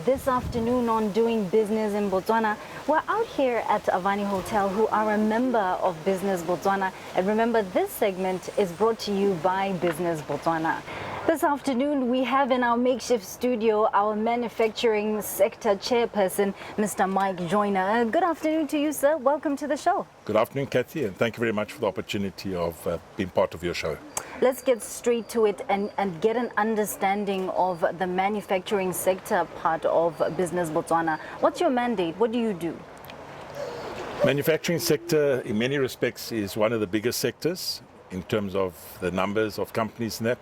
this afternoon on Doing Business in Botswana. We're out here at Avani Hotel, who are a member of Business Botswana. And remember, this segment is brought to you by Business Botswana. This afternoon, we have in our makeshift studio our manufacturing sector chairperson, Mr. Mike Joyner. Good afternoon to you, sir. Welcome to the show. Good afternoon, Kathy, and thank you very much for the opportunity of being part of your show. Let's get straight to it and get an understanding of the manufacturing sector part of Business Botswana. What's your mandate? What do you do? Manufacturing sector, in many respects, is one of the biggest sectors in terms of the numbers of companies in that.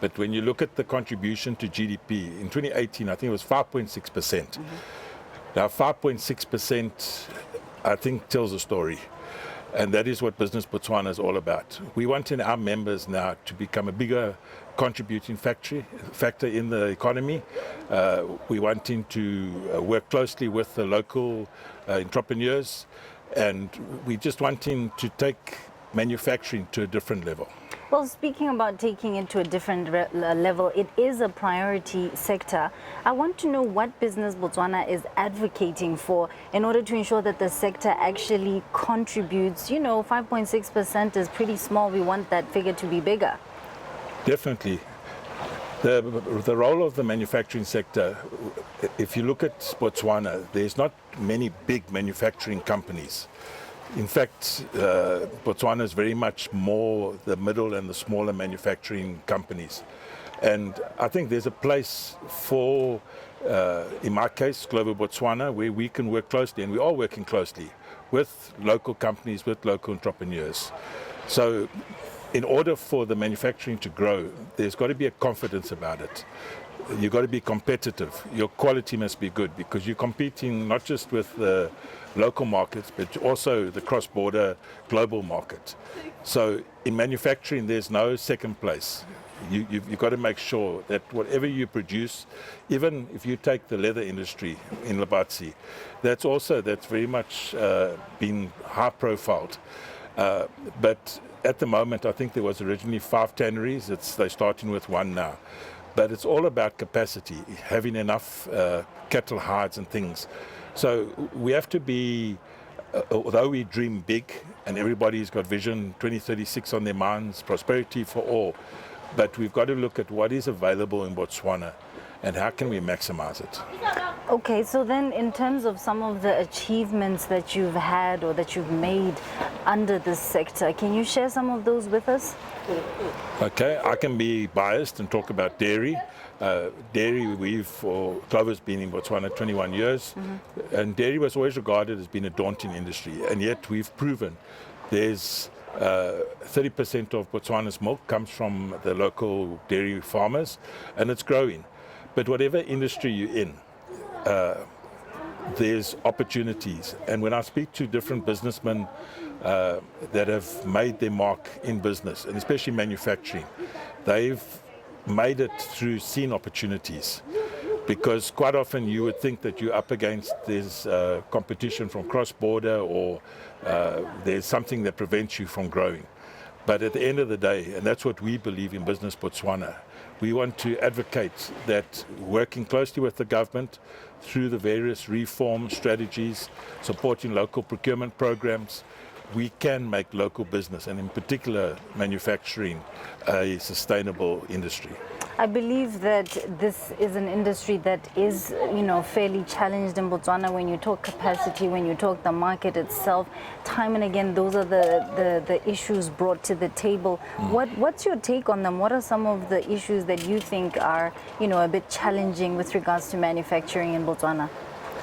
But when you look at the contribution to GDP, in 2018, I think it was 5.6%. Now, 5.6%, I think, tells a story. And that is what Business Botswana is all about. We want in our members now to become a bigger contributing factor in the economy. We wanting to work closely with the local entrepreneurs, and we just wanting to take manufacturing to a different level. Well, speaking about taking it to a different level, it is a priority sector. I want to know what Business Botswana is advocating for in order to ensure that the sector actually contributes. You know, 5.6% is pretty small. We want that figure to be bigger. Definitely. The role of the manufacturing sector, if you look at Botswana, there's not many big manufacturing companies. In fact, Botswana is very much more the middle and the smaller manufacturing companies. And I think there's a place for, in my case, Clover Botswana, where we can work closely, and we are working closely with local companies, with local entrepreneurs. So in order for the manufacturing to grow, there's got to be a confidence about it. You've got to be competitive. Your quality must be good, because you're competing not just with the local markets, but also the cross-border global market. So in manufacturing, there's no second place. You've got to make sure that whatever you produce, even if you take the leather industry in Labatsi, that's very much been high-profiled. But at the moment, I think there was originally 5 tanneries. They're starting with 1 now. But it's all about capacity, having enough cattle hides and things. So we have to be, although we dream big and everybody's got Vision 2036 on their minds, prosperity for all, but we've got to look at what is available in Botswana and how can we maximize it. Okay, so then in terms of some of the achievements that you've had or that you've made under this sector, can you share some of those with us? Okay, I can be biased and talk about dairy. Dairy, Clover's been in Botswana 21 years, and dairy was always regarded as being a daunting industry, and yet we've proven there's 30% of Botswana's milk comes from the local dairy farmers, and it's growing. But whatever industry you're in, there's opportunities. And when I speak to different businessmen that have made their mark in business, and especially manufacturing, they've made it through seeing opportunities. Because quite often you would think that you're up against this competition from cross-border, or there's something that prevents you from growing. But at the end of the day, and that's what we believe in Business Botswana, we want to advocate that working closely with the government through the various reform strategies, supporting local procurement programs, we can make local business, and in particular manufacturing, a sustainable industry. I believe that this is an industry that is, fairly challenged in Botswana. When you talk capacity, when you talk the market itself, time and again, those are the issues brought to the table. What's your take on them? What are some of the issues that you think are, a bit challenging with regards to manufacturing in Botswana?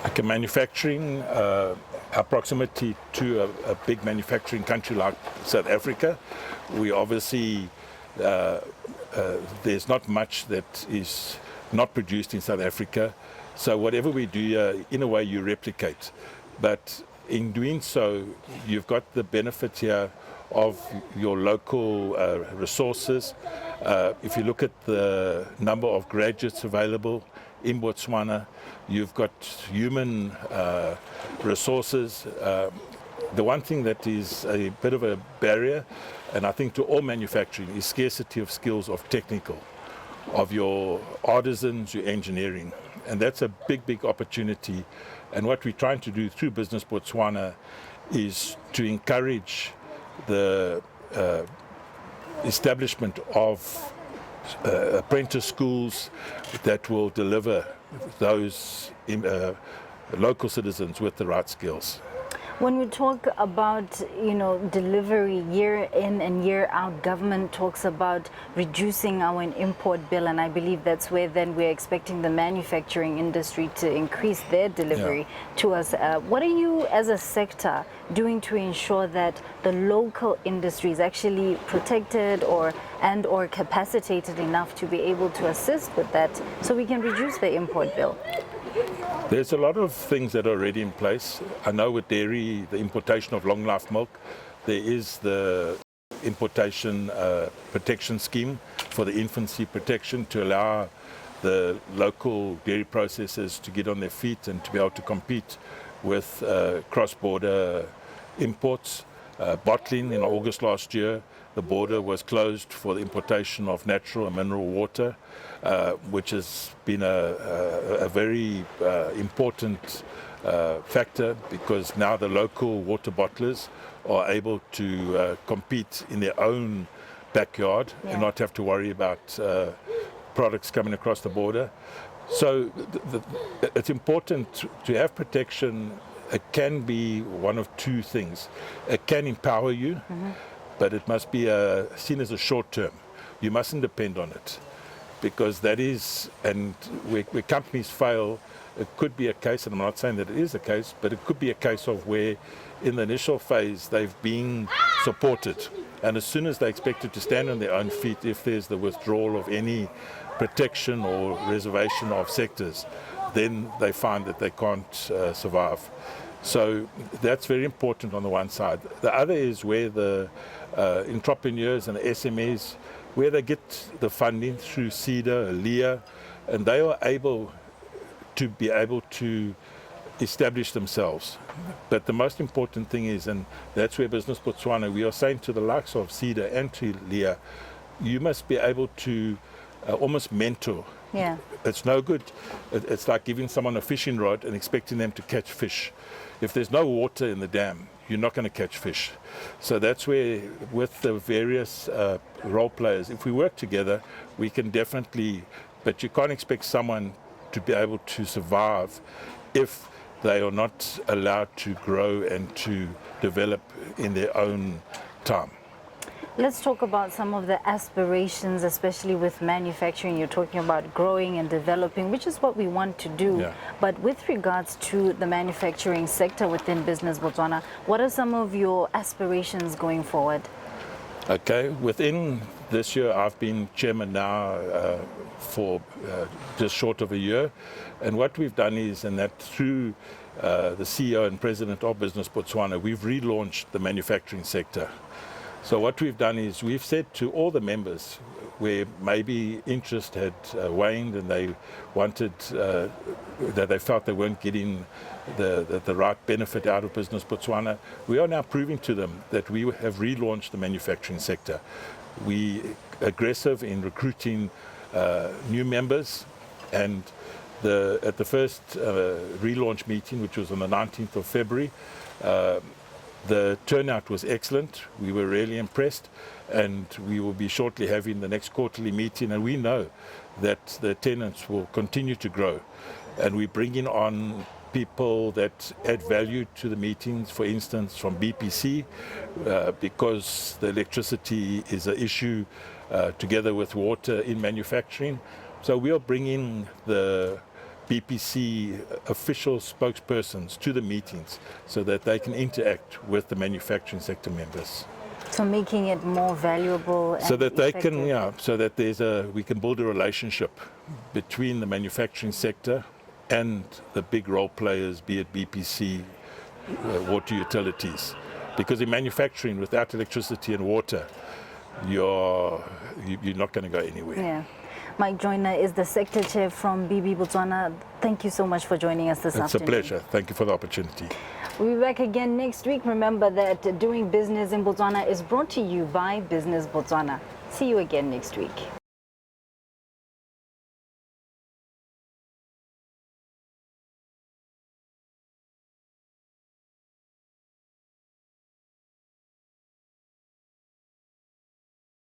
Okay, manufacturing, our proximity to a big manufacturing country like South Africa, we obviously there's not much that is not produced in South Africa. So whatever we do, in a way you replicate. But in doing so, you've got the benefit here of your local resources. If you look at the number of graduates available in Botswana, you've got human resources. The one thing that is a bit of a barrier, and I think to all manufacturing, is scarcity of skills of technical. of your artisans, your engineering. And that's a big, big opportunity. And what we're trying to do through Business Botswana is to encourage the establishment of apprentice schools that will deliver those local citizens with the right skills. When we talk about, delivery year in and year out, government talks about reducing our import bill, and I believe that's where then we're expecting the manufacturing industry to increase their delivery to us. What are you as a sector doing to ensure that the local industry is actually protected or capacitated enough to be able to assist with that so we can reduce the import bill? There's a lot of things that are already in place. I know with dairy, the importation of long life milk, there is the importation protection scheme for the infancy protection to allow the local dairy processors to get on their feet and to be able to compete with cross-border imports. Bottling in August last year, the border was closed for the importation of natural and mineral water, which has been a very important factor, because now the local water bottlers are able to compete in their own backyard and not have to worry about products coming across the border. So it's important to have protection. It can be one of two things. It can empower you, but it must be seen as a short term. You mustn't depend on it, because that is, and where companies fail, it could be a case, and I'm not saying that it is a case, but it could be a case of where in the initial phase they've been supported, and as soon as they're expected to stand on their own feet, if there's the withdrawal of any protection or reservation of sectors, then they find that they can't survive. So that's very important on the one side. The other is where the entrepreneurs and the SMEs, where they get the funding through CEDA, LEA, and they are able to establish themselves. But the most important thing is, and that's where Business Botswana, we are saying to the likes of CEDA and to LEA, you must be able to almost mentor. Yeah. It's no good. It's like giving someone a fishing rod and expecting them to catch fish. If there's no water in the dam, you're not going to catch fish. So that's where, with the various role players, if we work together, we can definitely, but you can't expect someone to be able to survive if they are not allowed to grow and to develop in their own time. Let's talk about some of the aspirations, especially with manufacturing. You're talking about growing and developing, which is what we want to do. Yeah. But with regards to the manufacturing sector within Business Botswana, what are some of your aspirations going forward? Okay, within this year, I've been chairman now for just short of a year. And what we've done is, and that through the CEO and president of Business Botswana, we've relaunched the manufacturing sector. So what we've done is we've said to all the members where maybe interest had waned and they wanted, that they felt they weren't getting the right benefit out of Business Botswana, we are now proving to them that we have relaunched the manufacturing sector. We are aggressive in recruiting new members, and at the first relaunch meeting, which was on the 19th of February, the turnout was excellent. We were really impressed, and we will be shortly having the next quarterly meeting, and we know that the attendance will continue to grow, and we're bringing on people that add value to the meetings, for instance from BPC, because the electricity is an issue together with water in manufacturing. So we are bringing the BPC official spokespersons to the meetings so that they can interact with the manufacturing sector members. So making it more valuable and so that they effective. can, so that we can build a relationship between the manufacturing sector and the big role players, be it BPC, water utilities. Because in manufacturing, without electricity and water, you're not going to go anywhere. Yeah. Mike Joyner is the sector chair from BB Botswana. Thank you so much for joining us this afternoon. It's a pleasure. Thank you for the opportunity. We'll be back again next week. Remember that Doing Business in Botswana is brought to you by Business Botswana. See you again next week.